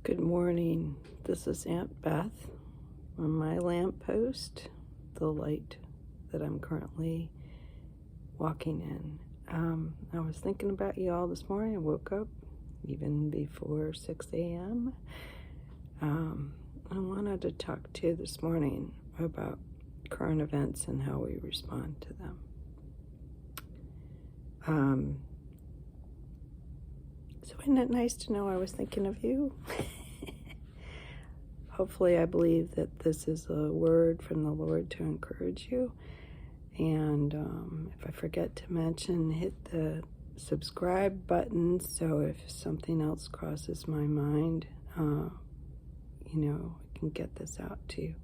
Good morning. This is Aunt Beth on my lamppost, the light that I'm currently walking in. I was thinking about you all this morning. I woke up even before 6 a.m. I wanted to talk to you this morning about current events and how we respond to them. So isn't it nice to know I was thinking of you? Hopefully, I believe that this is a word from the Lord to encourage you. And if I forget to mention, hit the subscribe button so if something else crosses my mind, I can get this out to you.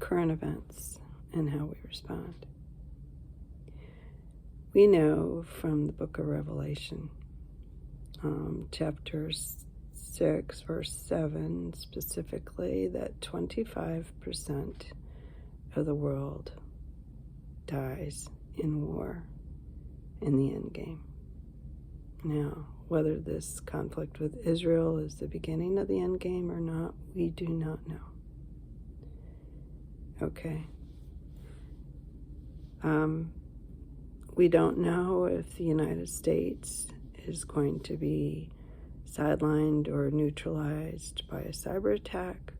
Current events and how we respond. We know from the book of Revelation, chapter 6, verse 7 specifically, that 25% of the world dies in war in the end game. Now, whether this conflict with Israel is the beginning of the end game or not, we do not know. Okay. We don't know if the United States is going to be sidelined or neutralized by a cyber attack,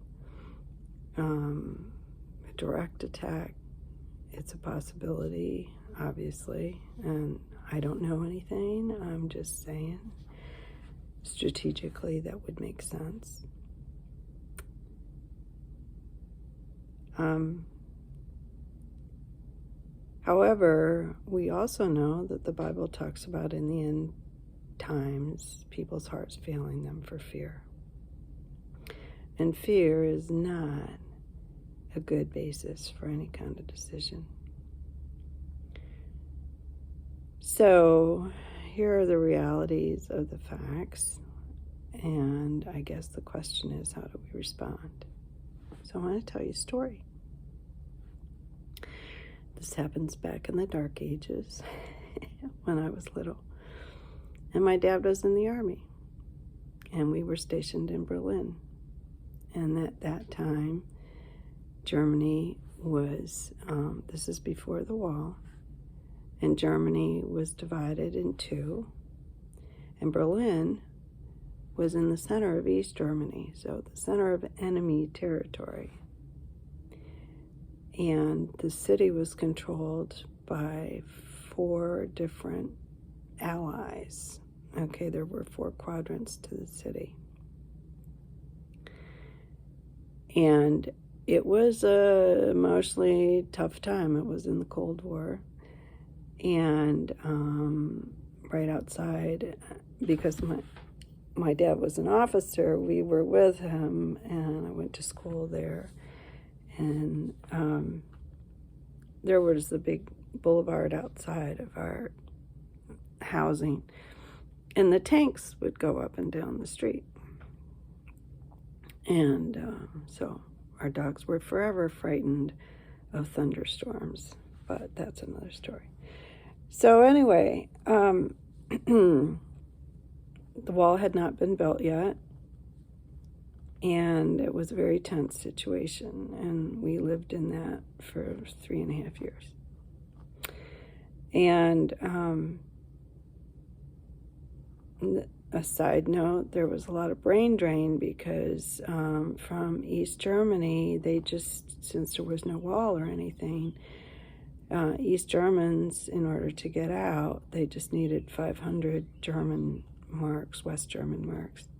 a direct attack. It's a possibility, obviously, and I don't know anything. I'm just saying strategically that would make sense. However, we also know that the Bible talks about in the end times people's hearts failing them for fear. And fear is not a good basis for any kind of decision. So here are the realities of the facts, and I guess the question is, how do we respond? So I want to tell you a story. This happens back in the dark ages when I was little. And my dad was in the army, and we were stationed in Berlin. And at that time, Germany was, this is before the wall, and Germany was divided in two, and Berlin was in the center of East Germany, so the center of enemy territory. And the city was controlled by 4 different allies. Okay, there were 4 quadrants to the city. And it was a emotionally tough time. It was in the Cold War. And right outside, because my dad was an officer, we were with him, and I went to school there. And there was the big boulevard outside of our housing, and the tanks would go up and down the street. And so our dogs were forever frightened of thunderstorms, but that's another story. So anyway, the wall had not been built yet, and it was a very tense situation, and we lived in that for 3.5 years. And a side note, there was a lot of brain drain because from East Germany, they just, since there was no wall or anything, East Germans, in order to get out, they just needed 500 German marks, West German marks,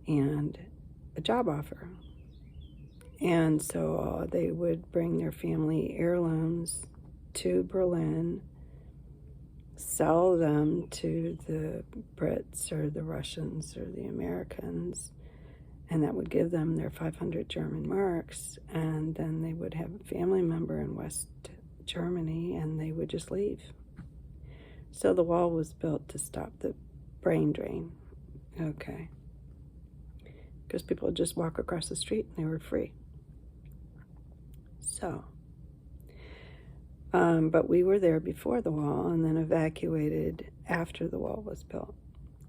and a job offer. And so they would bring their family heirlooms to Berlin, sell them to the Brits or the Russians or the Americans, and that would give them their 500 German marks, and then they would have a family member in West Germany, and they would just leave. So the wall was built to stop the brain drain. Okay. Because people would just walk across the street and they were free. So, but we were there before the wall and then evacuated after the wall was built.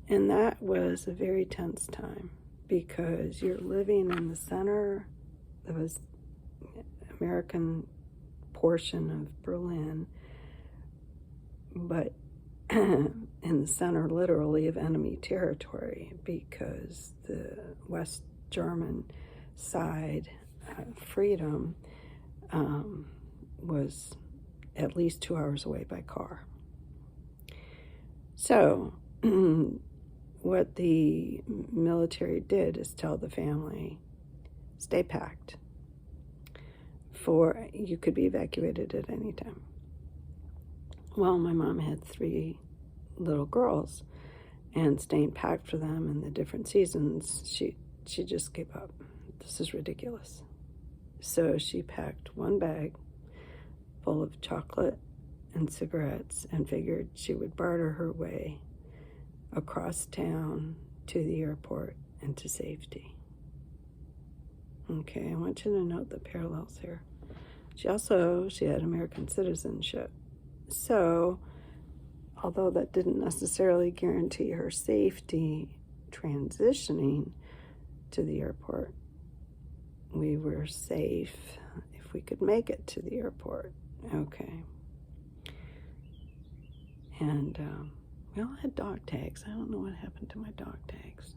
And that was a very tense time because you're living in the center of the American portion of Berlin, but in the center, literally, of enemy territory, because the West German side, freedom, was at least 2 hours away by car. So what the military did is tell the family, stay packed, for you could be evacuated at any time. Well, my mom had 3 little girls, and staying packed for them in the different seasons, she just gave up. This is ridiculous. So she packed 1 bag full of chocolate and cigarettes and figured she would barter her way across town to the airport and to safety. Okay, I want you to note the parallels here. She had American citizenship. So, although that didn't necessarily guarantee her safety transitioning to the airport, we were safe if we could make it to the airport. Okay. And we all had dog tags. I don't know what happened to my dog tags.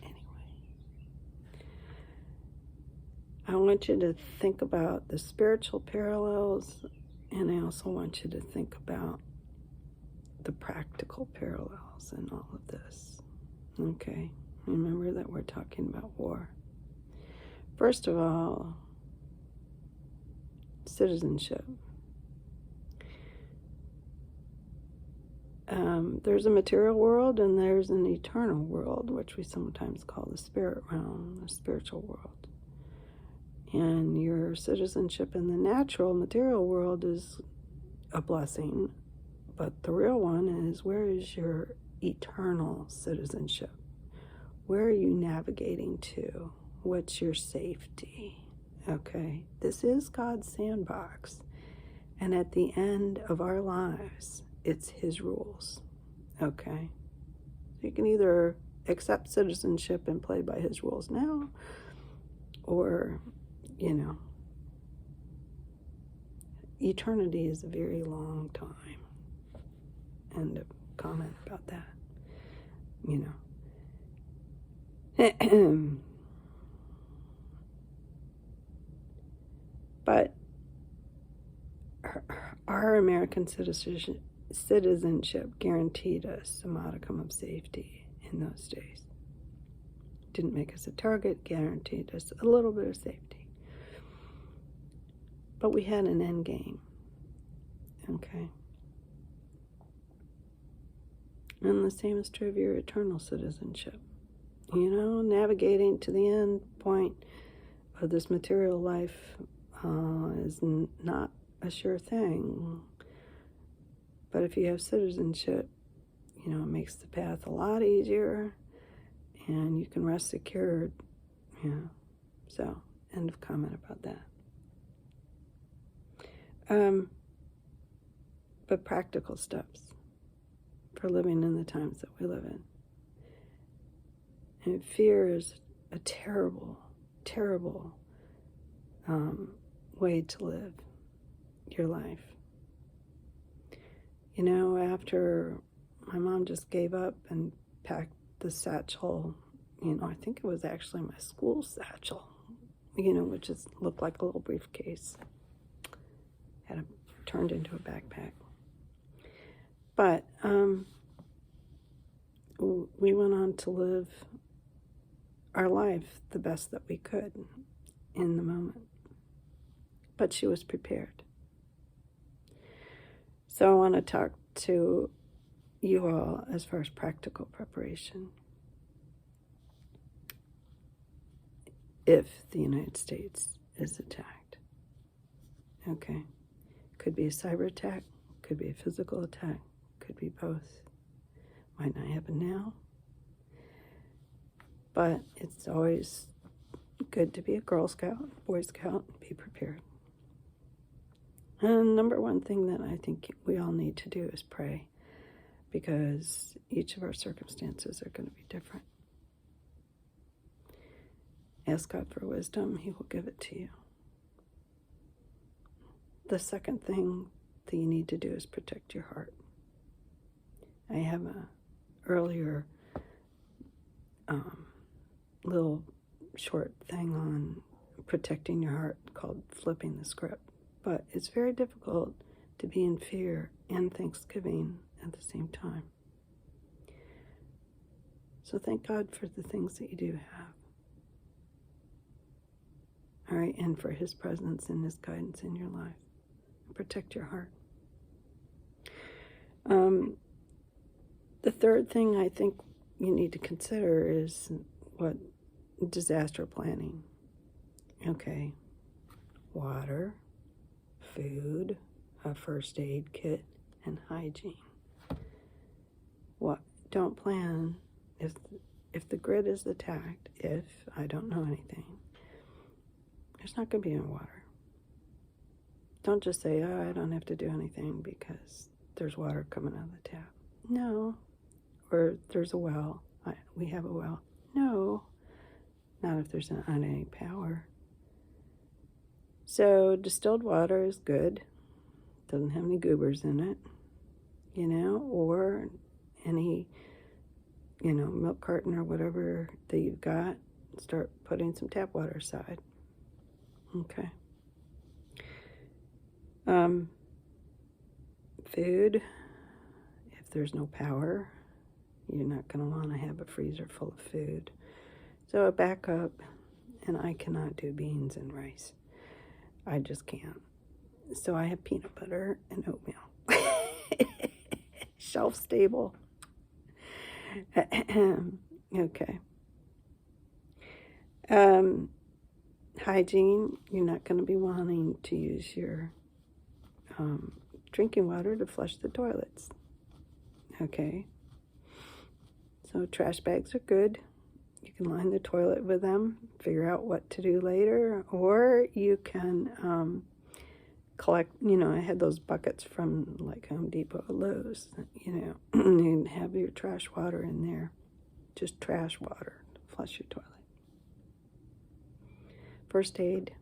Anyway, I want you to think about the spiritual parallels, and I also want you to think about the practical parallels in all of this. Okay, remember that we're talking about war. First of all, citizenship. There's a material world and there's an eternal world, which we sometimes call the spirit realm, the spiritual world. And your citizenship in the natural, material world is a blessing, but the real one is, where is your eternal citizenship? Where are you navigating to? What's your safety? Okay, this is God's sandbox. And at the end of our lives, it's His rules. Okay? You can either accept citizenship and play by His rules now, or, eternity is a very long time. End of comment about that. But our American citizenship guaranteed us a modicum of safety in those days. Didn't make us a target, guaranteed us a little bit of safety. But we had an end game. Okay? And the same is true of your eternal citizenship. Navigating to the end point of this material life is not a sure thing. But if you have citizenship, it makes the path a lot easier, and you can rest secured. So, end of comment about that. But practical steps for living in the times that we live in. And fear is a terrible, terrible way to live your life. After my mom just gave up and packed the satchel, I think it was actually my school satchel, which looked like a little briefcase. Had it turned into a backpack. But we went on to live our life the best that we could in the moment. But she was prepared. So I want to talk to you all as far as practical preparation. If the United States is attacked. Okay. Could be a cyber attack, could be a physical attack, could be both. Might not happen now. But it's always good to be a Girl Scout, Boy Scout, and be prepared. And number one thing that I think we all need to do is pray. because each of our circumstances are going to be different. Ask God for wisdom, He will give it to you. The second thing that you need to do is protect your heart. I have a earlier little short thing on protecting your heart called Flipping the Script. But it's very difficult to be in fear and thanksgiving at the same time. So thank God for the things that you do have. All right, and for His presence and His guidance in your life. Protect your heart. The third thing I think you need to consider is what disaster planning. Okay, water, food, a first aid kit, and hygiene. What? Don't plan if the grid is attacked. If I don't know anything, there's not going to be any water. Don't just say, "Oh, I don't have to do anything because there's water coming out of the tap." No. Or there's a well. We have a well. No. Not if there's not any power. So distilled water is good. Doesn't have any goobers in it, or any, milk carton or whatever that you've got. Start putting some tap water aside. Okay. Food. If there's no power, you're not going to want to have a freezer full of food. So a backup, and I cannot do beans and rice. I just can't. So I have peanut butter and oatmeal. Shelf stable. Okay. Hygiene, you're not going to be wanting to use your drinking water to flush the toilets. Okay. So trash bags are good. You can line the toilet with them, figure out what to do later, or you can collect, I had those buckets from like Home Depot or Lowe's, you can have your trash water in there, just trash water to flush your toilet. First aid,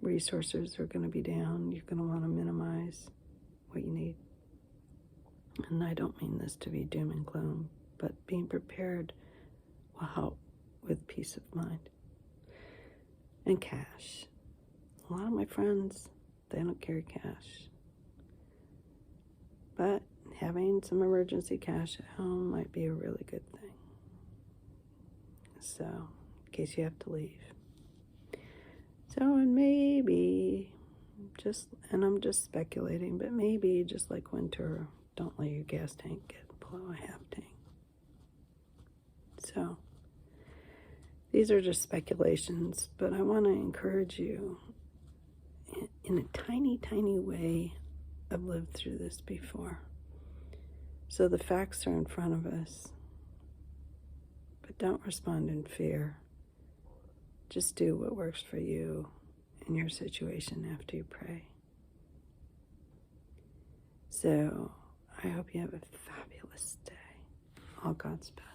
resources are going to be down. You're going to want to minimize what you need. And I don't mean this to be doom and gloom, but being prepared will help with peace of mind. And cash. A lot of my friends, they don't carry cash. But having some emergency cash at home might be a really good thing. So, in case you have to leave. So, and maybe, and I'm just speculating, but maybe just like winter, don't let your gas tank get below a half tank. So, these are just speculations, but I want to encourage you in a tiny, tiny way. I've lived through this before. So the facts are in front of us, but don't respond in fear. Just do what works for you in your situation after you pray. So I hope you have a fabulous day. All God's best.